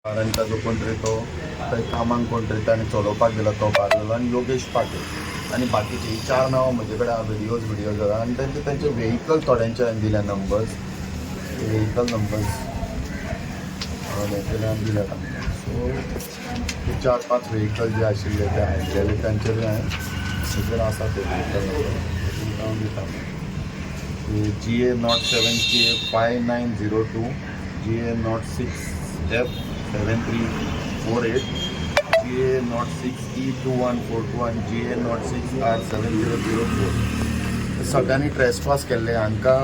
कारण जो कोण तरी तो थंय कामाक कोण तरी ताणें चलोवपाक गेलो तो पारलेलो आनी योगेश पाटील आनी बाकीची 4 नांवां म्हजे कडेन व्हिडिओज आसा आनी तेंचे व्हेहिकल थोड्यांचे हांवें दिल्या नंबर्स व्हेहिकल नंबर्स दिल्या तांकां सो ते 4-5 व्हेहिकल जे आशिल्ले ते हाडलेले तांचे बी हांवें आसा ते व्हेहिकल नंबर दिता GA07 5902 GA06 F7348 GA06 E2142 आणि GA06 R7004 सगळ्यांनी ट्रेसपास केल्ले हांकां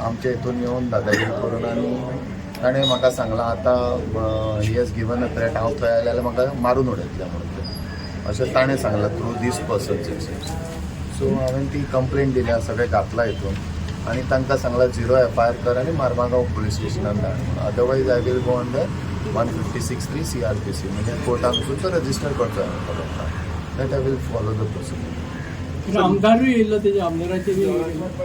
आमच्या हितून येवन दादागिरी करून आनी ताणें म्हाका सांगलां आतां he has given a threat हांव थंय आयलें जाल्यार म्हाका मारून उडयतलें म्हणून तें अशें ताणें सांगलां थ्रू दीस पर्सन्स सो हांवें ती कंप्लेंट दिल्या सगळें घातलां हितून आनी तांकां सांगलां 0 FIR कर आनी मारमागांव पुलीस स्टेशनान धाड म्हणून otherwise I will go under 156(3) CRPC म्हणजे कोर्टान वचून तो रजिस्टर करचो that I will follow the procedure. आमदारूय येयल्लो तेजे आमदाराचे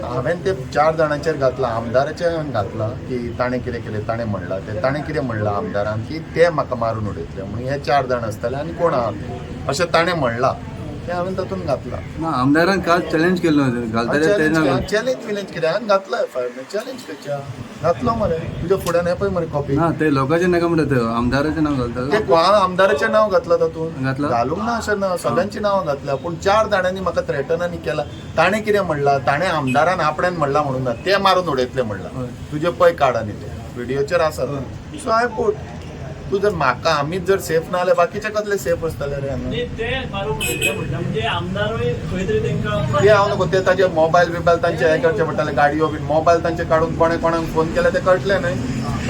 हांवें ते 4 जाणांचेर घातलां आमदाराचेर हांवें घातलां की ताणें कितें केलें ताणें म्हणलां तें ताणें कितें म्हणलां आमदारान की ते म्हाका मारून उडयतले म्हणून हे 4 जाण आसतले आनी कोण आहा अशें ताणें म्हणलां ते हांवें तातूंत घातलां. आमदारान काल चॅलेंज केल्लो चॅलेंज विलेंज कितें हांवें घातला FIR चॅलेंज खंयच्या घातलो मरे तुज्या फुड्यान येपय मरे कॉपी ना ते लोकांचे नाका म्हणटा आमदाराचें नांव घालता ते हांव आमदाराचें नांव घातलां तातूंत घातलां घालूंक ना अशें ना सगळ्यांची नांवां घातल्या पूण 4 जाणांनी म्हाका थ्रेटनांनी केला ताणें कितें म्हणलां ताणें आमदारान आपणान म्हणलां म्हणून ना ते मारून उडयतले म्हणलां तुजे पळय कार्ड आनी ते व्हिडिओचेर आसा सो हांवें पोट तू जर म्हाका आमीच जर सेफ ना जाल्यार बाकीचे कसले सेफ आसतले रे हांगा ते हांव नको ते ताजे मोबायल बिबायल तांचे हे करचे पडटले गाडयो बी मोबायल तांचे काडून कोणें कोणाक फोन केले ते कळटले न्हय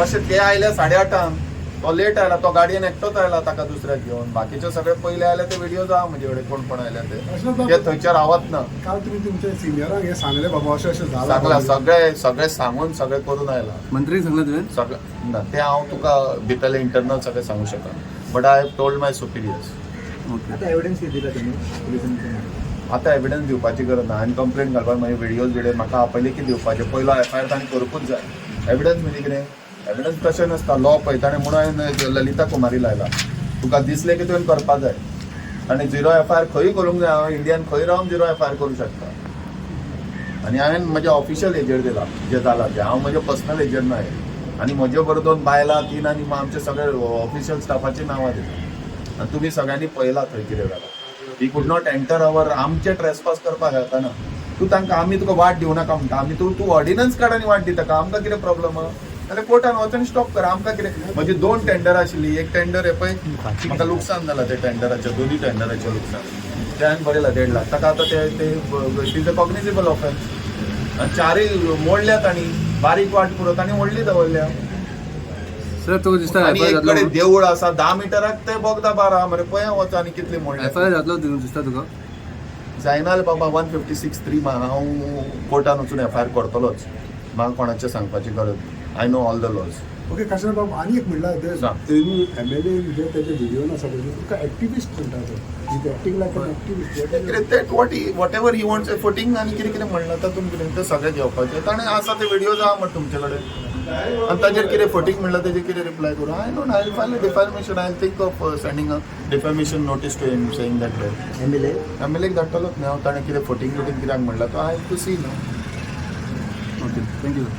तशें ते आयले 8:30 तो लेट आयला तो गाडयेन एकटोच आयला ताका दुसऱ्याक घेवन बाकीचे सगळे पयले आयले ते व्हिडिओज आहा म्हजे कडेन कोण कोण आयले ते थंयचे रावत ना काल तुमी तुमच्या सिनियरांक हे सांगले बाबा अशें अशें सांगला सगळे सांगून सगळे करून आयला मंत्रीक सांगला तुवें सगळें ना ते हांव तुका भितरले इंटरनल सगळें सांगू शकना बट आय हॅव टोल्ड माय सुपिरियर्स. आता एविडन्स किती दिला तुम्ही पोलिसांनी आतां एविडन्स दिवपाची गरज ना हांवें कंप्लेंट घालपाक मागीर व्हिडिओ म्हाका आपयले की दिवपाचे पयलो FIR ताणें करपूच जाय एविडन्स म्हणजे कितें एविडन्स तशें नसता लॉ पळय ताणें म्हणून हांवें ललिता कुमारी लायला तुका दिसलें की तुवें करपाक जाय आनी 0 FIR खंय करूंक जाय हांव इंडियान खंय रावन 0 FIR करूं शकता आनी हांवें म्हज्या ऑफिशियल एजंट दिला जे जाला ते हांव म्हजे पर्सनल एजंट न्हय आनी म्हजे बरोबर 2 बायलां 3 आनी आमचे सगळे ऑफिशियल स्टाफाची नांवां दिता आनी तुमी सगळ्यांनी पळयलां थंय कितें जालां ही कूड नॉट एंटर अवर आमचे ट्रेसपास करपाक येताना तूं तांकां आमी तुका वाट दिवं नाका म्हणटा आमी तूं ऑर्डिनन्स काड आनी वाट दिता का आमकां कितें प्रॉब्लम जाल्यार कोर्टान वच आनी स्टॉप कर आमकां कितें म्हजी 2 टेंडर आशिल्ली एक टेंडर हे पळय म्हाका लुकसाण जालां ते टेंडराचें दोनूय टेंडराचें लुकसाण ते हांवें बरयलां 1.5 लाख ताका आतां ते it is a cognizable offence आनी 4 मोडल्या तांणी बारीक वाट पुरो तांणी व्हडली दवरल्या सर तुका दिसता आनी एक कडेन देवूळ आसा 10 मिटराक ते बोगदा बारा मरे पळय वच आनी कितली मोडल्या FIR घातलो दिसता तुका जायना बाबा 156(3) हांव कोर्टान वचून FIR करतलोच म्हाका कोणाचें सांगपाची गरज I know all the laws. Okay Kashinath Babu आणि एक म्हणला त्यांनी MLA जे त्याचे व्हिडिओ आसा पळय तुका एक्टिविस्ट म्हणटा तो acting like an activist whatever he wants फोटिंग आनी कितें कितें म्हणलां तातूंत कितें तें सगळें घेवपाचें ताणें आसा ते व्हिडिओज आहा म्हणटा तुमचे कडेन आनी ताजेर कितें फोटींग म्हणलां तेजेर कितें रिप्लाय करूं I know I file a defamation I think of sending a defamation notice to him saying that MLA धाडटलोच न्ही हांव ताणें कितें फोटींग कित्याक म्हणलां तो आय हॅव टू सी न्हू. Okay thank you.